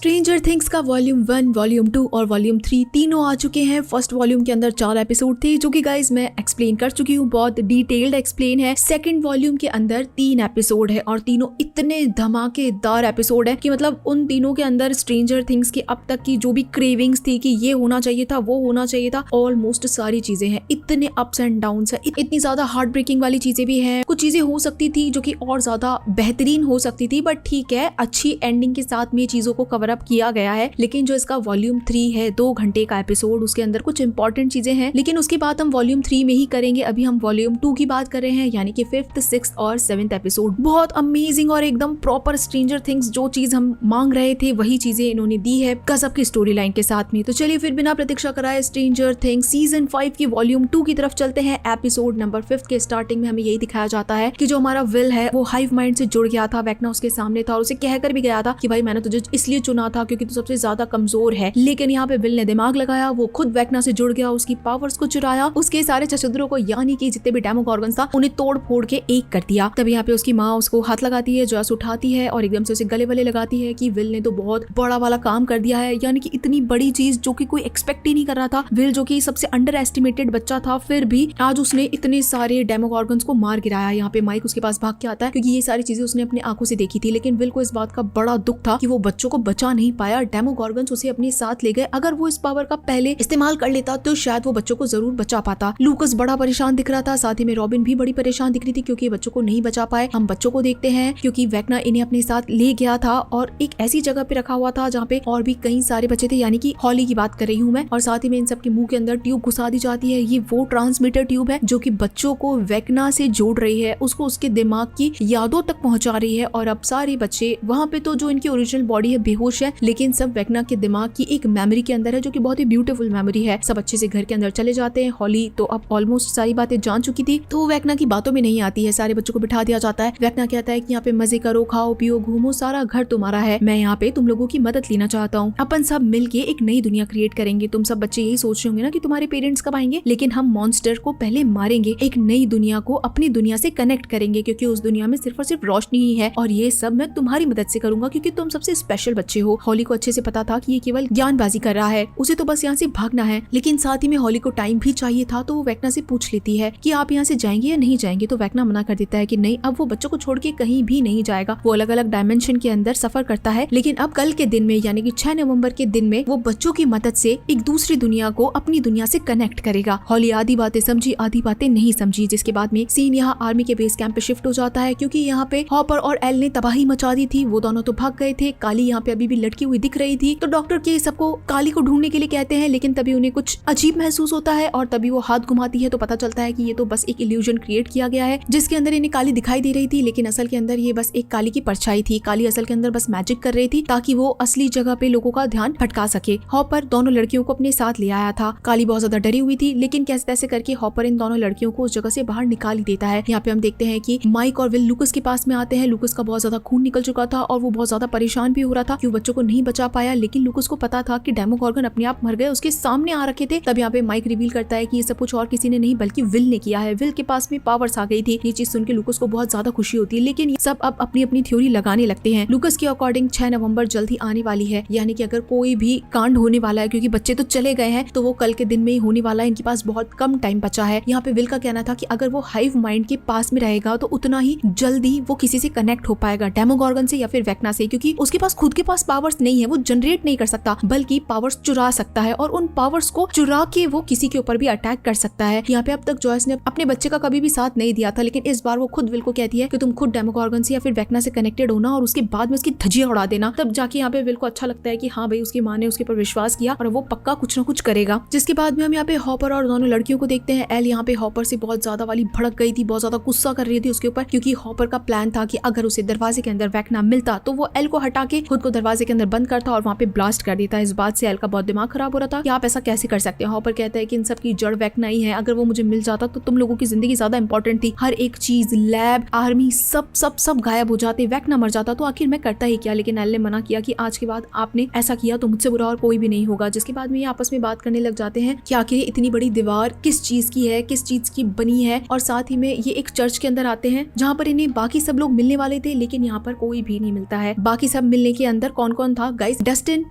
Stranger things का volume 1, volume 2 और volume 3 तीनों आ चुके हैं। फर्स्ट वॉल्यूम के अंदर 4 एपिसोड थे जो कि गाइज मैं एक्सप्लेन कर चुकी हूँ, बहुत डिटेल्ड एक्सप्लेन है। सेकंड वॉल्यूम के अंदर 3 एपिसोड है और तीनों इतने धमाकेदार एपिसोड है कि मतलब उन तीनों के अंदर स्ट्रेंजर थिंग्स की अब तक की जो भी क्रेविंग्स थी कि ये होना चाहिए था, वो होना चाहिए था, ऑलमोस्ट सारी चीजें हैं। इतने अप्स एंड डाउन्स है, इतनी ज्यादा हार्ट ब्रेकिंग वाली चीजें भी हैं। कुछ चीजें हो सकती थी जो कि और ज्यादा बेहतरीन हो सकती थी, बट ठीक है, अच्छी एंडिंग के साथ में चीजों को कवर अप किया गया है। लेकिन जो इसका वॉल्यूम 3 है, 2 घंटे का एपिसोड, उसके अंदर कुछ इंपॉर्टेंट चीजें हैं, लेकिन उसकी बात हम वॉल्यूम 3 में ही करेंगे। अभी हम वॉल्यूम 2 की बात कर रहे हैं, यानी कि 5th, 6th और 7th एपिसोड। बहुत अमेजिंग और एकदम प्रॉपर स्ट्रेंजर थिंग्स, जो चीज हम मांग रहे थे वही चीजें इन्होंने दी है गजब की स्टोरी लाइन के साथ में। तो चलिए फिर बिना प्रतीक्षा कराए स्ट्रेंजर थिंग्स सीजन 5 की वॉल्यूम 2 की तरफ चलते हैं। एपिसोड नंबर 5 के स्टार्टिंग में हमें यही दिखाया जाता है कि जो हमारा विल है वो हाइव माइंड से जुड़ गया था। वेक्ना उसके सामने था और उसे कहकर भी गया था कि भाई मैंने तुझे इसलिए चुना था क्योंकि तू सबसे ज्यादा कमजोर है। लेकिन यहाँ पे विल ने दिमाग लगाया, वो खुद वेक्ना से जुड़ गया, उसकी पावर्स को चुराया, उसके सारे चचुद्रों को यानी कि जितने भी डेमोगॉर्गन्स था उन्हें तोड़ फोड़ के एक कर दिया। तभी यहाँ पे उसकी माँ उसको हाथ लगाती है, जॉस उठाती है और एकदम से उसे गले वले लगाती है कि विल ने तो बहुत बड़ा वाला काम कर दिया है, यानी कि इतनी बड़ी चीज जो कि कोई एक्सपेक्ट ही नहीं कर रहा था। विल जो कि सबसे अंडर एस्टिमेटेड बच्चा था, फिर भी आज उसने इतने सारे डेमोगॉर्गन्स को मार गिराया। यहाँ पे माइक उसके पास भाग के आता है क्योंकि ये सारी चीजें उसने अपनी आंखों से देखी थी। लेकिन विल को इस बात का बड़ा दुख था कि वो बच्चों को बचा नहीं पाया। डेमोगॉर्गन्स उसे अपने साथ ले गए। अगर वो इस पावर का पहले इस्तेमाल कर लेता तो शायद वो बच्चों को जरूर बचा पाता। लूकस बड़ा परेशान दिख रहा था, साथ ही में रॉबिन भी बड़ी परेशान दिख रही थी क्योंकि बच्चों को नहीं बचा पाए। हम बच्चों को देखते हैं क्योंकि वेक्ना इन्हें अपने साथ ले गया था और एक ऐसी जगह पे रखा हुआ था जहाँ पे और भी कई सारे बच्चे थे, यानी कि हॉली की बात कर रही हूँ मैं। और साथ ही में इन सब के मुंह के अंदर ट्यूब घुसा दी जाती है। ये वो ट्रांसमीटर ट्यूब है जो कि बच्चों को वेक्ना से जोड़ रही है, उसको उसके दिमाग की यादों तक पहुंचा रही है। और अब सारे बच्चे वहाँ पे तो जो इनकी ओरिजिनल बॉडी है बेहोश है, लेकिन सब वेक्ना के दिमाग की एक मेमोरी के अंदर है जो कि बहुत ही ब्यूटीफुल मेमोरी है। सब अच्छे से घर के अंदर चले जाते हैं। हॉली तो अब ऑलमोस्ट सारी बातें जान चुकी थी, तो वेक्ना की बातों में नहीं आती है। सारे बच्चों को बिठा दिया जाता है। वेक्ना कहता है कि यहाँ पे मजे करो, खाओ पियो, घूमो, सारा घर तुम्हारा है, मैं यहाँ पे तुम लोगों की मदद लेना चाहता हूँ। अपन सब मिलके एक नई दुनिया क्रिएट करेंगे। तुम सब बच्चे यही सोच रहे होंगे ना कि तुम्हारे पेरेंट्स कब आएंगे, लेकिन हम मॉन्स्टर को पहले मारेंगे, एक नई दुनिया को अपनी दुनिया से कनेक्ट करेंगे क्योंकि उस दुनिया में सिर्फ और सिर्फ रोशनी ही है। और ये सब मैं तुम्हारी मदद से करूंगा क्योंकि तुम सबसे स्पेशल बच्चे हो। हॉली को अच्छे से पता था कि ये केवल ज्ञानबाजी कर रहा है, उसे तो बस यहाँ से भागना है। लेकिन साथ ही में हॉली को टाइम भी चाहिए था, तो वो वेक्ना से पूछ लेती है कि आप यहाँ से जाएंगे या नहीं जाएंगे। तो वेक्ना मना कर देता है कि नहीं, अब वो बच्चों को छोड़ के कहीं भी नहीं जाएगा। वो अलग अलग डायमेंशन के अंदर सफर करता है, लेकिन अब कल के दिन में यानी कि 6 नवंबर के दिन में वो बच्चों की मदद से एक दूसरी दुनिया को अपनी दुनिया से कनेक्ट करेगा। हॉली आधी बातें समझी, आधी बातें नहीं समझी। जिसके बाद में सीन यहाँ आर्मी के बेस कैंप पे शिफ्ट हो जाता है क्योंकि यहाँ पे हॉपर और एल ने तबाही मचा दी थी। वो दोनों तो भाग गए थे। काली यहाँ पे अभी भी लटकी हुई दिख रही थी, तो डॉक्टर के सबको काली को ढूंढने के लिए कहते हैं, लेकिन तभी उन्हें कुछ अजीब महसूस होता है और तभी वो हाथ घुमाती है तो पता चलता है कि ये तो बस एक इल्यूजन क्रिएट किया गया है जिसके अंदर इन्हें काली दिखाई दे रही थी, लेकिन असल के अंदर ये बस एक काली की परछाई थी। काली असल के अंदर बस मैजिक कर रही थी ताकि वो असली जगह पे लोगों का ध्यान भटका सके। हॉपर दोनों लड़कियों को अपने साथ ले आया था। काली बहुत ज्यादा डरी हुई थी, लेकिन कैसे तैसे करके हॉपर इन दोनों लड़कियों को उस जगह से बाहर निकाल ही देता है। यहाँ पे हम देखते हैं कि माइक और विल लूकस के पास में आते हैं। लूकस का बहुत ज्यादा खून निकल चुका था और वो बहुत ज्यादा परेशान भी हो रहा था कि वो बच्चों को नहीं बचा पाया, लेकिन लूकस को पता था कि डेमोगॉर्गन अपने आप मर गए, उसके सामने आ रखे थे। तब यहाँ पे माइक रिवील करता है कि ये सब कुछ और किसी ने नहीं बल्कि विल ने किया है। विल के पास में पावर्स आ गई थी। ये चीज सुन के लूकस को बहुत ज्यादा खुशी होती है, लेकिन सब अब अपनी अपनी थ्योरी लगाने लगते हैं। लूकस के अकॉर्डिंग 6 नवंबर जल्द ही आने वाली है, यानी कि अगर कोई भी कांड होने वाला है, क्योंकि बच्चे तो चले गए हैं, तो वो कल के दिन में ही होने वाला है। इनके पास बहुत कम टाइम बचा है। यहाँ पे विल का कहना था कि अगर वो हाइव माइंड के पास में रहेगा तो उतना ही जल्दी वो किसी से कनेक्ट हो पाएगा, डेमोगॉर्गन से या फिर वेक्ना से, क्योंकि उसके पास खुद के पास पावर्स नहीं है। वो जनरेट नहीं कर सकता बल्कि पावर्स चुरा सकता है और उन पावर्स को चुरा के वो किसी के ऊपर भी अटैक कर सकता है। यहाँ पे अब तक जॉयस ने अपने बच्चे का कभी भी साथ नहीं दिया था, लेकिन इस बार वो खुद विल को कहती है कि तुम खुद डेमोगॉर्गन से या फिर वेक्ना से कनेक्टेड होना और उसके बाद में उसकी धज्जियां उड़ा देना। तब जाके यहाँ पे विल को अच्छा लगता है कि हाँ भाई, उसकी माँ ने उसके ऊपर विश्वास किया और वो पक्का कुछ ना कुछ करेगा। जिसके बाद में हम यहाँ पे हॉपर और दोनों लड़कियों को देखते हैं। एल यहाँ पे हॉपर से बहुत ज्यादा वाली भड़क गई थी, बहुत ज्यादा गुस्सा कर रही थी उसके ऊपर, क्योंकि हॉपर का प्लान था कि अगर उसे दरवाजे के अंदर वेक्ना मिलता तो वो एल को हटा के खुद को दरवाजे के अंदर बंद करता और वहाँ पे ब्लास्ट कर देता। इस बात से एल का बहुत दिमाग खराब हो रहा था कि आप ऐसा कैसे कर सकते हैं। हॉपर कहता है कि इन सब की जड़ वेक्ना ही है, अगर वो मुझे मिल जाता तो तुम लोगों की जिंदगी ज्यादा इंपॉर्टेंट थी। हर एक चीज, लैब, आर्मी, सब सब सब गायब हो जाते, वेक्ना मर जाता तो आखिर मैं करता ही क्या। लेकिन एल ने मना किया कि आज के बाद आपने ऐसा किया तो मुझसे बुरा और कोई भी नहीं होगा। जिसके बाद में ये आपस में बात करने लग जाते हैं कि आखिर इतनी बड़ी दीवार किस चीज की है, किस चीज की बनी है। और साथ ही में ये एक चर्च के अंदर आते हैं जहाँ पर इन्हें बाकी सब लोग मिलने वाले थे, लेकिन यहाँ पर कोई भी नहीं मिलता है। बाकी सब मिलने के अंदर कौन कौन था गाइस? डस्टिन,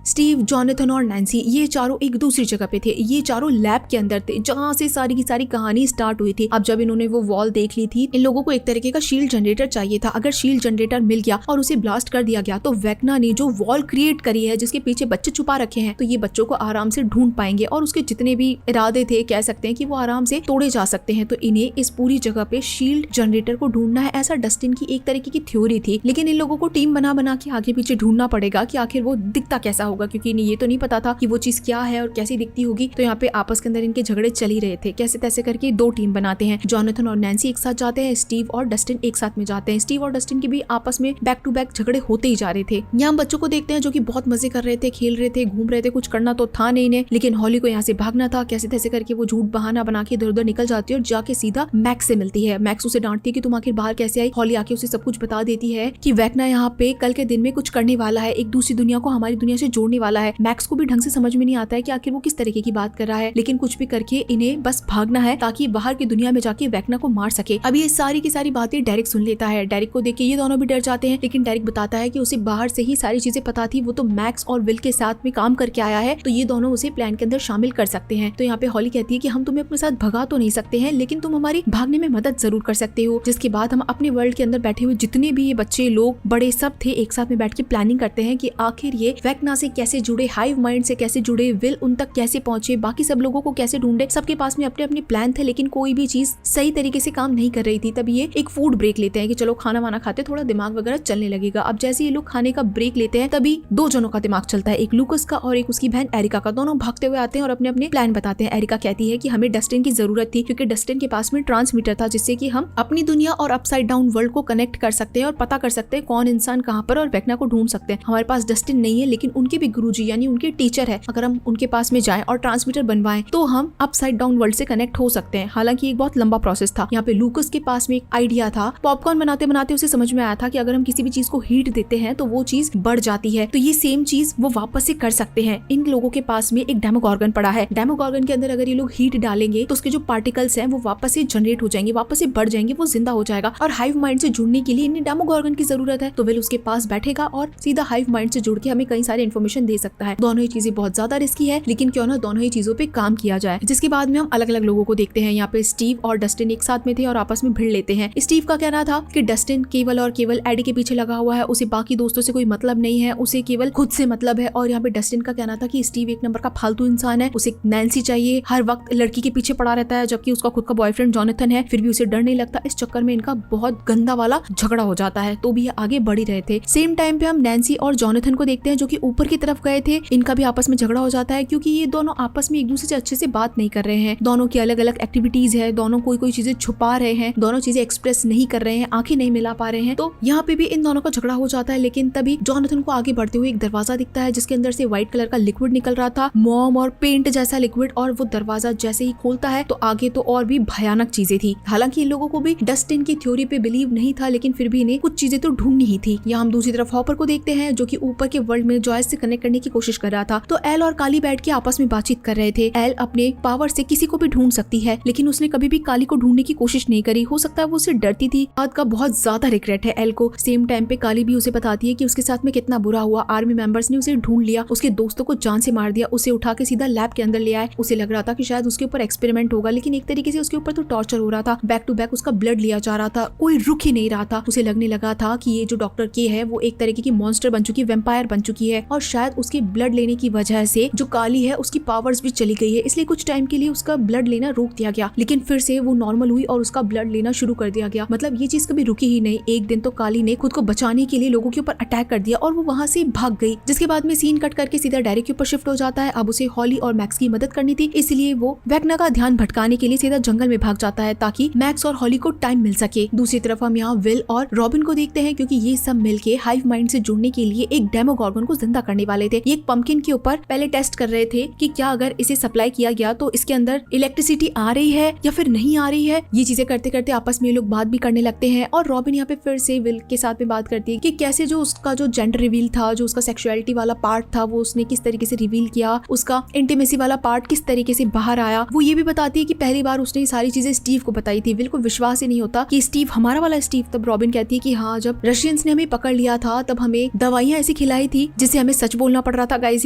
स्टीव, जॉनथन और नैन्सी, ये चारों एक दूसरी जगह पे थे। ये चारों लैब के अंदर थे जहाँ से सारी की सारी कहानी स्टार्ट हुई थी। अब जब इन्होंने वो वॉल देख ली थी, इन लोगों को एक तरीके का शील्ड जनरेटर चाहिए था। अगर शील्ड जनरेटर मिल गया और उसे ब्लास्ट कर दिया गया तो वेक्ना ने जो वॉल क्रिएट करी है जिसके पीछे बच्चे छुपा रखे हैं, तो ये बच्चों को आराम से ढूंढ पाएंगे और उसके जितने भी इरादे थे कह सकते हैं कि वो आराम से तोड़े जा सकते हैं। तो इन्हें इस पूरी जगह पे शील्ड जनरेटर को ढूंढना है, ऐसा डस्टिन की एक तरीके की थ्योरी थी। लेकिन इन लोगों को टीम बना के आगे पीछे ढूंढना पड़ेगा कि आखिर वो दिखता कैसा होगा, क्योंकि इन्हें ये तो नहीं पता था कि वो चीज क्या है और कैसी दिखती होगी। तो यहाँ पे आपस के अंदर इनके झगड़े चल ही रहे थे। कैसे तैसे करके दो टीम बनाते हैं। जॉनथन और नैन्सी एक साथ जाते हैं, स्टीव और डस्टिन एक साथ में जाते हैं। स्टीव और डस्टिन के भी आपस में बैक टू बैक झगड़े होते ही जा रहे थे। यहाँ हम बच्चों को देखते हैं जो कि बहुत मजे कर रहे थे, खेल रहे थे, घूम रहे थे, कुछ करना तो था नहीं इन्हें, लेकिन हॉली को यहाँ से भागना था। कैसे तैसे करके वो झूठ बहाना बना के इधर उधर निकल जाती है और जाके सीधा मैक्स से मिलती है। मैक्स उसे डांटती है कि तुम आखिर बाहर कैसे आई। हॉली आके उसे सब कुछ बता देती है कि वेक्ना यहाँ पे कल के दिन में कुछ करने वाला है, एक दूसरी दुनिया को हमारी दुनिया से जोड़ने वाला है। मैक्स को भी ढंग से समझ में नहीं आता है कि आखिर वो किस तरीके की बात कर रहा है, लेकिन कुछ भी करके इन्हें बस भागना है ताकि बाहर की दुनिया में जाके वेक्ना को मार सके। अब ये सारी की सारी बातें डेरिक सुन लेता है। डेरिक को देख के ये दोनों भी डर जाते हैं, लेकिन डेरिक बताता है कि उसे बाहर से ही सारी चीजें पता थी, वो तो मैक्स और विल के साथ में काम करके आया है, तो ये दोनों उसे प्लान के अंदर शामिल कर सकते हैं। तो यहाँ पे हॉली कहती है कि हम तुम्हें अपने साथ भगा तो नहीं सकते हैं, लेकिन तुम हमारी भागने में मदद जरूर कर सकते हो। जिसके बाद हम अपने वर्ल्ड के अंदर बैठे हुए जितने भी ये बच्चे लोग बड़े सब थे एक साथ में बैठ के प्लानिंग करते हैं कि आखिर ये वेक्ना से कैसे जुड़े, हाइव माइंड से कैसे जुड़े, विल उन तक कैसे पहुंचे, बाकी सब लोगों को कैसे ढूंढे। सबके पास में अपने अपने प्लान थे, लेकिन कोई भी चीज सही तरीके से काम नहीं कर रही थी। तब ये एक फूड ब्रेक लेते हैं कि चलो खाना वाना खाते, थोड़ा दिमाग वगैरह चलने लगेगा। अब जैसे ये लोग खाने का ब्रेक लेते हैं तभी दो जनों का दिमाग चलता है, एक लूकस का और एक उसकी बहन एरिका का। दोनों भागते हुए आते हैं और अपने अपने प्लान बताते हैं। एरिका कहती है कि हमें डस्टिन की जरूरत थी क्योंकि डस्टिन के पास में ट्रांसमीटर था जिससे कि हम अपनी दुनिया और अपसाइड डाउन वर्ल्ड को कनेक्ट कर सकते हैं और पता कर सकते हैं कौन इंसान कहाँ पर और वेक्ना को ढूंढ सकते हैं। हमारे पास डस्टिन नहीं है, लेकिन उनके भी गुरुजी यानी उनके टीचर है। अगर हम उनके पास में जाएं और ट्रांसमीटर बनवाएं तो हम अपसाइड डाउन वर्ल्ड से कनेक्ट हो सकते हैं। हालांकि एक बहुत लंबा प्रोसेस था। यहाँ पे लूकस के पास में एक आइडिया था। पॉपकॉर्न बनाते बनाते उसे समझ में आया था कि अगर हम किसी भी चीज को हीट देते हैं तो वो चीज बढ़ जाती है, तो ये सेम चीज वो वापस से कर सकते हैं। इन लोगों के पास में एक डेमोगॉर्गन पड़ा है। डेमोगॉर्गन के अंदर अगर ये लोग हीट डालेंगे तो उसके जो पार्टिकल्स हैं वो वापस से जनरेट हो जाएंगे, वापस से बढ़ जाएंगे, वो जिंदा हो जाएगा। और हाइव माइंड से जुड़ने के लिए इन्हें डेमोगॉर्गन की जरूरत है। तो विल उसके पास बैठेगा और सीधा हाइव माइंड से जुड़ के हमें कई सारी इन्फॉर्मेशन दे सकता है। दोनों ही चीजें बहुत ज्यादा रिस्की है, लेकिन क्यों ना दोनों ही चीजों पे काम किया जाए। जिसके बाद में हम अलग अलग लोगों को देखते हैं। यहाँ पे स्टीव और डस्टिन एक साथ में थे और आपस में भिड़ लेते हैं। स्टीव का कहना था कि डस्टिन केवल और केवल एडी के पीछे लगा हुआ है, उसे बाकी दोस्तों से कोई मतलब नहीं है, उसे केवल खुद से मतलब है। और यहाँ पे डस्टिन का कहना था कि स्टीव एक नंबर का फालतू इंसान है, उसे नैन्सी चाहिए, हर वक्त लड़की के पीछे पड़ा रहता है, जबकि उसका खुद का बॉयफ्रेंड जॉनथन है, फिर भी उसे डर नहीं लगता। इस चक्कर में इनका बहुत गंदा वाला झगड़ा हो जाता है, तो भी ये आगे बढ़ ही रहे थे। सेम टाइम पे हम नैन्सी और जॉनथन को देखते हैं जो कि ऊपर की तरफ गए थे। इनका भी आपस में झगड़ा हो जाता है क्योंकि ये दोनों आपस में एक दूसरे से अच्छे से बात नहीं कर रहे हैं। दोनों की अलग अलग एक्टिविटीज है, दोनों कोई चीजें छुपा रहे हैं, दोनों चीजें एक्सप्रेस नहीं कर रहे हैं, आंखें नहीं मिला पा रहे हैं। तो यहाँ पे भी इन दोनों का झगड़ा हो जाता है। लेकिन तभी जॉनथन को आगे बढ़ते हुए एक दरवाजा दिखता है जिसके अंदर से व्हाइट कलर का लिक्विड निकल रहा था, मोम और पेंट जैसा लिक्विड। और वो दरवाजा जैसे ही खोलता है तो आगे तो और भी भयानक चीजें थी। हालांकि इन लोगों को भी डस्टिन की थ्योरी पे बिलीव नहीं था, लेकिन फिर भी इन्हें कुछ चीजें तो ढूंढनी ही थी। यहाँ हम दूसरी तरफ हॉपर को देखते हैं जो कि ऊपर के वर्ल्ड में जॉयस से कनेक्ट करने की कोशिश कर रहा था। तो एल और काली बैठ के आपस में बातचीत कर रहे थे। एल अपने पावर से किसी को भी ढूंढ सकती है, लेकिन उसने कभी भी काली को ढूंढने की कोशिश नहीं करी। हो सकता है वो उससे डरती थी। बात का बहुत ज्यादा रिग्रेट है एल को। सेम टाइम पे काली भी उसे बताती है कि उसके साथ में कितना बुरा हुआ। आर्मी मेंबर्स ने उसे ढूंढ लिया, उसके दोस्तों को जान से मार दिया, उसे उठा के सीधा लैब के अंदर ले आए। उसे लग रहा था कि शायद उसके ऊपर एक्सपेरिमेंट होगा, लेकिन एक तरीके से उसके ऊपर तो टॉर्चर हो रहा था। बैक टू बैक उसका ब्लड लिया जा रहा था, कोई रुक ही नहीं रहा था। उसे लगने लगा था कि ये जो डॉक्टर के है वो एक तरीके की मॉन्स्टर बन चुकी, वेम्पायर बन चुकी है, और शायद उसके ब्लड लेने की वजह से जो काली है उसकी पावर्स भी चली गई है। इसलिए कुछ टाइम के लिए उसका ब्लड लेना रोक दिया गया, लेकिन फिर से वो नॉर्मल हुई और उसका ब्लड लेना शुरू कर दिया गया। मतलब ये चीज कभी रुकी ही नहीं। एक दिन तो काली ने खुद को बचाने के लिए लोगों के ऊपर अटैक कर दिया और वो वहां से भाग गई। जिसके बाद में सीन कट करके सीधा डेरिक के ऊपर शिफ्ट हो जाता है। अब उसे हॉली और मैक्स की मदद करनी थी, इसलिए वो वेक्ना का ध्यान भटकाने के लिए सीधा जंगल में भाग जाता है ताकि मैक्स और हॉली को टाइम मिल सके। दूसरी तरफ हम यहाँ विल और रॉबिन को देखते हैं क्योंकि ये सब मिलके हाइव माइंड से जुड़ने के लिए एक डेमोगॉर्गन को जिंदा करने वाले थे। ये एक पंपकिन के ऊपर पहले टेस्ट कर रहे थे कि क्या अगर इसे सप्लाई किया गया तो इसके अंदर इलेक्ट्रिसिटी आ रही है या फिर नहीं आ रही है। ये चीजें करते करते आपस में ये लोग बात भी करने लगते हैं और रॉबिन यहाँ पे फिर से विल के साथ में बात करती है कि कैसे जो उसका जो जेंडर रिवील था, जो उसका सेक्सुअलिटी वाला पार्ट था, वो उसने किस तरीके से रिवील किया, उसका इंटीमेसी वाला पार्ट किस तरीके से बाहर आया। वो ये भी बताती है कि पहली बार उसने ये सारी चीजें स्टीव को बताई थी। विल को विश्वास ही नहीं होता कि स्टीव हमारा वाला स्टीव। तब रॉबिन कहती है कि हाँ, जब रशियंस ने हमें पकड़ लिया था तब हमें दवाइयां ऐसी सी खिलाई थी जिसे हमें सच बोलना पड़ रहा था। गाइस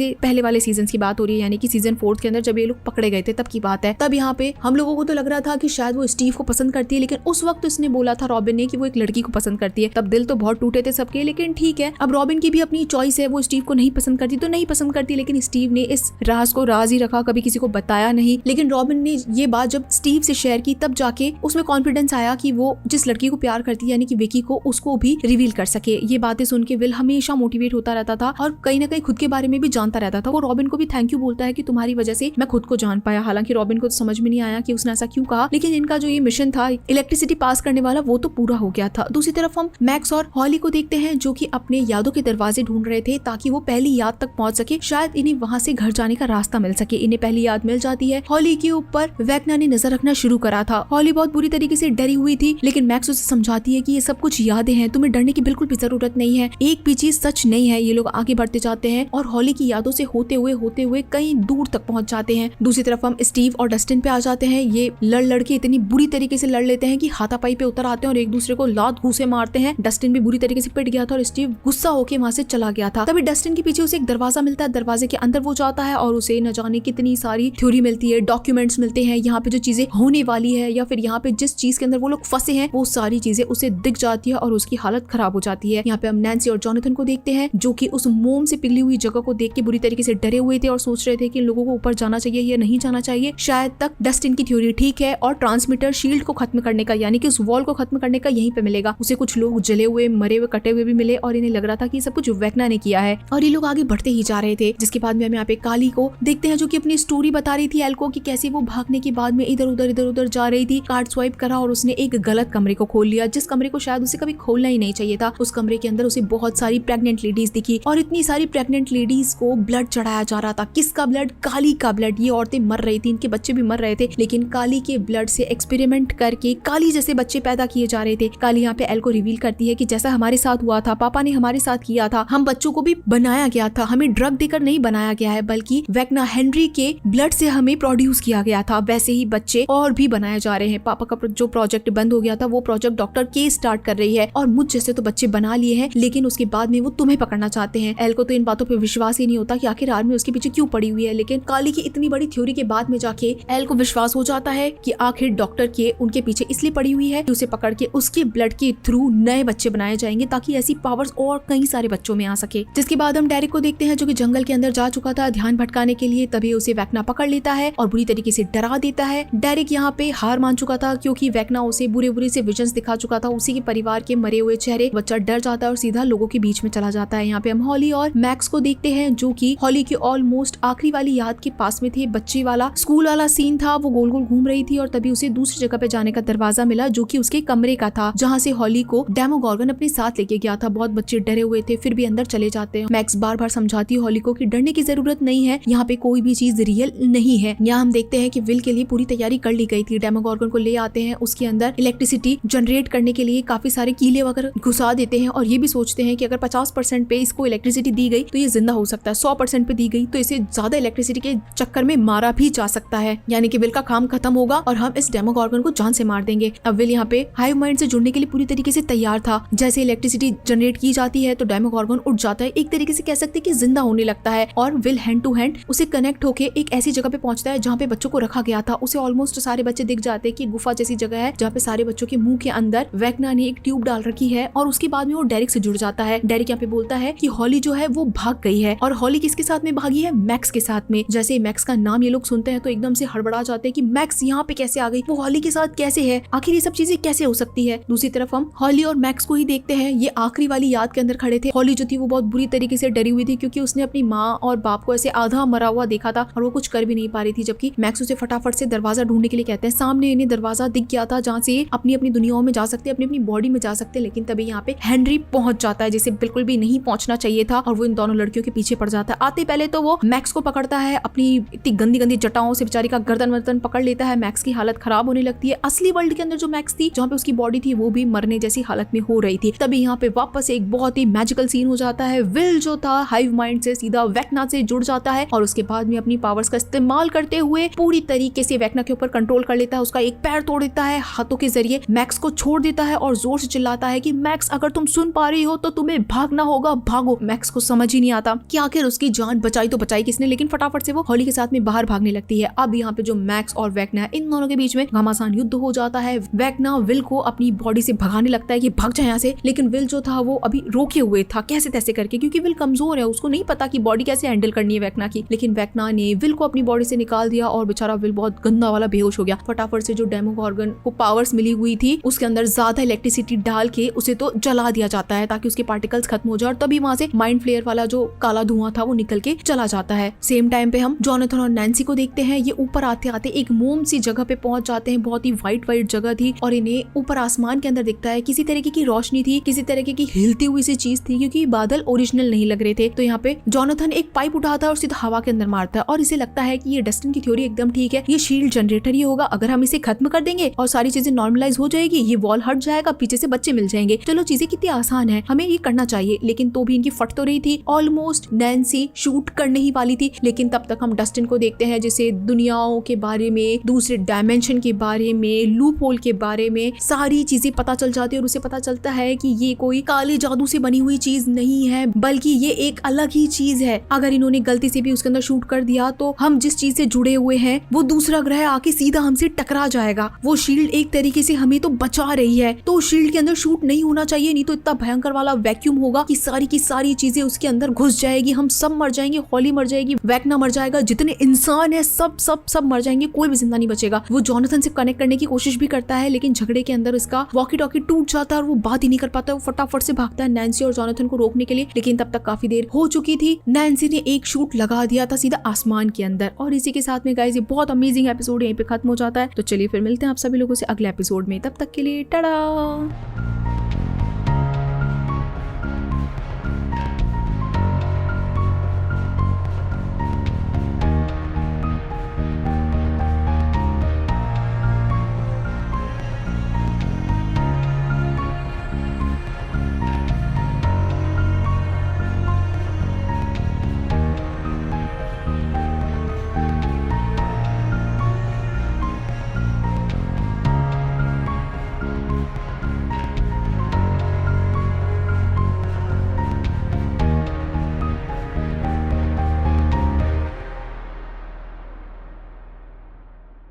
ये पहले वाले सीजन की बात हो रही है, यानी कि सीजन 4 के अंदर जब ये लोग पकड़े गए थे तब की बात है। तब यहाँ पे हम लोगों को तो लग रहा था कि शायद वो स्टीव को पसंद करती है, लेकिन उस वक्त उसने बोला था रॉबिन ने कि वो एक लड़की को पसंद करती है। तब दिल तो बहुत टूटे थे सबके, लेकिन ठीक है, अब रॉबिन की भी अपनी चॉइस है, वो स्टीव को नहीं पसंद करती तो नहीं पसंद करती। लेकिन स्टीव ने इस राज को राज ही रखा, कभी किसी को बताया नहीं। लेकिन रॉबिन ने ये बात जब स्टीव से शेयर की तब जाके उसमें कॉन्फिडेंस आया कि वो जिस लड़की को प्यार करती है यानी कि विकी को, उसको भी रिवील कर सके। ये बातें सुन के विल हमेशा मोटिवेट होता रहता था और कहीं ना कहीं खुद के बारे में भी जानता रहता था। वो रॉबिन को भी थैंक यू बोलता है कि तुम्हारी वजह से मैं खुद को जान पाया। हालांकि रॉबिन को तो समझ में नहीं आया कि उसने ऐसा क्यों कहा, लेकिन इनका जो ये मिशन था इलेक्ट्रिसिटी पास करने वाला वो तो पूरा हो गया था। दूसरी तरफ हम मैक्स और हॉली को देखते हैं जो कि अपने यादों के दरवाजे ढूंढ रहे थे ताकि वो पहली याद तक पहुंच सके, शायद इन्हें वहां से घर जाने का रास्ता मिल सके। इन्हें पहली याद मिल जाती है। हॉली के ऊपर वेक्ना ने नजर रखना शुरू करा था। हॉली बहुत बुरी तरीके से डरी हुई थी, लेकिन मैक्स उसे समझाती है कि ये सब कुछ यादें हैं, तुम्हें डरने की बिल्कुल भी जरूरत नहीं है, एक भी चीज सच नहीं है। ये लोग आगे बढ़ते जाते हैं और हॉली की यादों से होते हुए कई दूर तक पहुंच जाते हैं। दूसरी तरफ हम स्टीव और डस्टिन पे आ जाते हैं। ये लड़ के इतनी बुरी तरीके से लड़ लेते हैं कि हाथापाई पे उतर आते हैं और एक दूसरे को लात घूसे मारते हैं। डस्टिन भी बुरी तरीके से पिट गया था और स्टीव गुस्सा होकर वहां से चला गया था। तभी डस्टिन के पीछे उसे एक दरवाजा मिलता है, दरवाजे के अंदर वो जाता है और उसे न जाने कितनी सारी थ्योरी मिलती है, डॉक्यूमेंट्स मिलते हैं, यहाँ पे जो चीजें होने वाली है या फिर यहाँ पे जिस चीज के अंदर वो लोग फंसे हैं वो सारी चीजें उसे दिख जाती है और उसकी हालत खराब हो जाती है। यहाँ पे हम नैन्सी और जॉनथन को देखते हैं जो कि उस मोम से पिघली हुई जगह को देख के बुरी तरीके से डरे हुए थे और सोच रहे थे कि इन लोगों को ऊपर जाना चाहिए या नहीं जाना चाहिए। शायद तक डस्टिन की थ्योरी ठीक है और ट्रांसमीटर शील्ड को खत्म करने का यानी कि उस वॉल को खत्म करने का यहीं पे मिलेगा। उसे कुछ लोग जले हुए, मरे हुए, कटे हुए भी मिले और इन्हें लग रहा था कि सब कुछ वेक्ना ने किया है और ये लोग आगे बढ़ते ही जा रहे थे। जिसके बाद में हम यहाँ पे काली को देखते हैं जो कि अपनी स्टोरी बता रही थी एल्को की, कैसे वो भागने के बाद में इधर उधर जा रही थी। कार्ड स्वाइप करा और उसने एक गलत कमरे को खोल लिया, जिस कमरे को शायद उसे कभी खोलना ही नहीं चाहिए था। उस कमरे के अंदर उसे बहुत सारी प्रेग्नेंट लेडीज दिखी और इतनी सारी प्रेग्नेंट लेडीज को ब्लड चढ़ाया जा रहा था। किसका ब्लड? काली का ब्लड। ये औरतें मर रही थी, इनके बच्चे भी मर रहे थे, लेकिन काली के ब्लड से एक्सपेरिमेंट करके काली जैसे बच्चे पैदा किए जा रहे थे। काली यहाँ पे एल को रिवील करती है कि जैसा हमारे साथ हुआ था, पापा ने हमारे साथ किया था, हम बच्चों को भी बनाया गया था, हमें ड्रग देकर नहीं बनाया गया है बल्कि वेक्ना हेनरी के ब्लड से हमें प्रोड्यूस किया गया था। वैसे ही बच्चे और भी बनाए जा रहे हैं। पापा का जो प्रोजेक्ट बंद हो गया था वो प्रोजेक्ट डॉक्टर के स्टार्ट कर रही है और मुझ जैसे तो बच्चे बना लिए हैं, लेकिन उसके बाद में वो तुम्हें पकड़ना चाहते हैं। एल को तो इन बातों पे विश्वास ही नहीं होता कि आखिर आर्मी उसके पीछे क्यों पड़ी हुई है, लेकिन काली की इतनी बड़ी थ्योरी के बाद में जाके एल को विश्वास हो जाता है कि आखिर डॉक्टर के उनके पीछे इसलिए पड़ी हुई है कि उसे पकड़ के उसके ब्लड के थ्रू नए बच्चे बनाए जाएंगे ताकि ऐसी पावर्स और कई सारे बच्चों में आ सके। जिसके बाद हम डेरिक को देखते हैं जो कि जंगल के अंदर जा चुका था ध्यान भटकाने के लिए। तभी उसे वेक्ना पकड़ लेता है और बुरी तरीके से डरा देता है। डेरिक यहाँ पे हार मान चुका था क्योंकि वेक्ना उसे बुरे से विजन्स दिखा चुका था, उसी के परिवार के मरे हुए चेहरे। बच्चा डर जाता है और सीधा लोगों के बीच में चला जाता है। यहाँ पे हम हॉली और मैक्स को देखते हैं जो कि हॉली की ऑलमोस्ट आखिरी वाली याद के पास में थे। बच्चे वाला स्कूल वाला सीन था, वो गोल गोल घूम रही थी और तभी उसे दूसरी जगह पे जाने का दरवाजा मिला जो कि उसके कमरे का था, जहाँ से हॉली को डेमोगोर्गन अपने साथ लेके गया था। बहुत बच्चे डरे हुए थे फिर भी अंदर चले जाते हैं। मैक्स बार बार समझाती है हॉली को कि डरने की जरूरत नहीं है, यहाँ पे कोई भी चीज रियल नहीं है। यहाँ हम देखते हैं कि विल के लिए पूरी तैयारी कर ली गई थी। डेमोगोर्गन को ले आते हैं, उसके अंदर इलेक्ट्रिसिटी जनरेट करने के लिए काफी सारे कीले वगैरह घुसा देते हैं और ये भी सोचते हैं कि अगर 50% पे इसको इलेक्ट्रिसिटी दी गई तो ये जिंदा हो सकता है, 100% पे दी गई तो इसे ज्यादा इलेक्ट्रिसिटी के चक्कर में मारा भी जा सकता है, यानी कि विल का काम खत्म होगा और हम इस डेमोगोर्गन को जान से मार देंगे। अब विल यहाँ पे हाइव माइंड से जुड़ने के लिए पूरी तरीके से तैयार था। जैसे इलेक्ट्रिसिटी जनरेट की जाती है तो डेमोगोर्गन उठ जाता है, एक तरीके से कह सकते हैं कि जिंदा होने लगता है और विल हैंड टू हैंड उसे कनेक्ट होके एक ऐसी जगह पे पहुंचता है जहाँ पे बच्चों को रखा गया था। उसे ऑलमोस्ट सारे बच्चे दिख जाते हैं कि गुफा जैसी जगह है जहाँ पे सारे बच्चों के मुंह के अंदर वेक्ना ने एक ट्यूब डाल रखी है और उसके बाद में वो डेरिक से जुड़ जाता है। डेरिक यहाँ पे बोलता है कि हॉली जो है वो भाग गई है और हॉली किसके साथ में भागी है? मैक्स के साथ में। जैसे मैक्स का नाम ये लोग सुनते हैं तो एकदम से हड़बड़ा जाते हैं कि मैक्स यहाँ पे कैसे आ गई, वो हॉली के साथ कैसे है, आखिर ये सब चीजें कैसे हो सकती है। दूसरी तरफ हम हॉली और मैक्स को ही देखते हैं। ये आखिरी वाली याद के अंदर खड़े थे। हॉली जो थी वो बहुत बुरी तरीके से डरी हुई थी क्योंकि उसने अपनी माँ और बाप को ऐसे आधा मरा हुआ देखा था और वो कुछ कर भी नहीं पा रही थी, जबकि मैक्स उसे फटाफट से दरवाजा ढूंढने के लिए कहते हैं। सामने इन्हें दरवाजा दिख गया था जहाँ से अपनी अपनी दुनियाओं में जा सकते, अपनी अपनी बॉडी में जा सकते, लेकिन तभी यहाँ पे हेनरी पहुंच जाता है जिसे बिल्कुल भी नहीं पहुंचना चाहिए था और वो इन दोनों लड़कियों के पीछे पड़ जाता है। आते पहले तो वो मैक्स को पकड़ता है, अपनी इतनी गंदी गंदी जटाओं से बेचारी का गर्दन वर्दन पकड़ लेता है। मैक्स की हालत खराब होने लगती है। असली वर्ल्ड के अंदर जो मैक्स थी, जहाँ पे उसकी बॉडी थी, वो भी मरने जैसी हालत में हो रही थी। तभी यहाँ पे वापस एक बहुत ही मैजिकल सीन हो जाता है। विल जो था हाइव माइंड से सीधा वेक्ना से जुड़ जाता है और उसके बाद में अपनी पावर्स का इस्तेमाल करते हुए पूरी तरीके से वेक्ना के ऊपर कंट्रोल कर लेता है। उसका एक पैर तोड़ देता है हाथों के जरिए, मैक्स को छोड़ देता है और जोर से चिल्लाता है कि मैक्स अगर तुम सुन पा रही हो तो तुम्हें भागना होगा होगा, भागो। मैक्स को समझ ही नहीं आता कि आखिर उसकी जान बचाई तो बचाई किसने, लेकिन फटाफट से वो हॉली के साथ में बाहर भागने लगती है। अब यहाँ पे जो मैक्स और वेक्ना है, इन दोनों के बीच में घमासान युद्ध हो जाता है। वेक्ना विल को अपनी बॉडी से भगाने लगता है कि भाग जाए यहाँ से, लेकिन विल जो था वो अभी रोके हुए था कैसे तैसे करके, क्योंकि विल कमजोर है, उसको नहीं पता कि बॉडी कैसे हैंडल करनी है वेक्ना की। लेकिन वेक्ना ने विल को अपनी बॉडी से निकाल दिया और बेचारा विल बहुत गंदा वाला बेहोश हो गया। फटाफट से जो डेमोगॉर्गन को पावर्स मिली हुई थी उसके अंदर ज्यादा इलेक्ट्रिसिटी डाल के उसे तो जला दिया जाता है ताकि उसके पार्टिकल्स खत्म हो जाए, और तभी वहां से माइंड फ्लेयर वाला जो काला धुआं था वो निकल के चला जाता है। सेम टाइम पे हम जोनाथन और नैन्सी को देखते हैं। ये ऊपर आते आते एक मोम सी जगह पे पहुंच जाते हैं। बहुत ही वाइट जगह थी और इन्हें ऊपर आसमान के अंदर दिखता है किसी तरीके की रोशनी थी, किसी तरीके की हिलती हुई सी चीज थी, क्योंकि बादल ओरिजिनल नहीं लग रहे थे। तो यहाँ पे जोनाथन एक पाइप उठाता है और सीधा हवा के अंदर मारता है, और इसे लगता है कि ये डस्टिन की थ्योरी एकदम ठीक है, ये शील्ड जनरेटर ही होगा। अगर हम इसे खत्म कर देंगे और सारी चीजें नॉर्मलाइज हो जाएगी, ये वॉल हट जाएगा, पीछे से बच्चे मिल जाएंगे। चलो चीजें कितनी आसान है, हमें ये करना चाहिए। लेकिन तो भी इनकी फट तो रही थी। ऑलमोस्ट नैन्सी शूट करने ही वाली थी, लेकिन तब तक हम डस्टिन को देखते हैं जिसे दुनियाओं के बारे में, दूसरे डायमेंशन के बारे में, लूप होल के बारे में सारी चीजें पता चल जाती है, और उसे पता चलता है कि ये कोई काले जादू से बनी हुई चीज नहीं है, बल्कि ये एक अलग ही चीज है। अगर इन्होंने गलती से भी उसके अंदर शूट कर दिया तो हम जिस चीज से जुड़े हुए हैं वो दूसरा ग्रह आके सीधा हमसे टकरा जाएगा। वो शील्ड एक तरीके से हमें तो बचा रही है, तो शील्ड के अंदर शूट नहीं होना चाहिए, नहीं तो इतना भयंकर वाला वैक्यूम होगा कि सारी की सारी चीजें उसके अंदर घुस जाएगी, हम सब मर जाएंगे, हॉली मर जाएगी, वेक्ना मर जाएगा, जितने इंसान है सब सब सब मर जाएंगे, कोई भी जिंदा नहीं बचेगा। वो जोनाथन से कनेक्ट करने की कोशिश भी करता है, लेकिन झगड़े के अंदर इसका वॉकी टॉकी टूट जाता है और वो बात ही नहीं कर पाता। वो फटाफट से भागता है नैन्सी और जोनाथन को रोकने के लिए, लेकिन तब तक काफी देर हो चुकी थी। नैन्सी ने एक शूट लगा दिया था सीधा आसमान के अंदर, और इसी के साथ में गाइस ये बहुत अमेजिंग एपिसोड यहीं पे खत्म हो जाता है। तो चलिए फिर मिलते हैं आप सभी लोगों से अगले एपिसोड में, तब तक के लिए टाटा।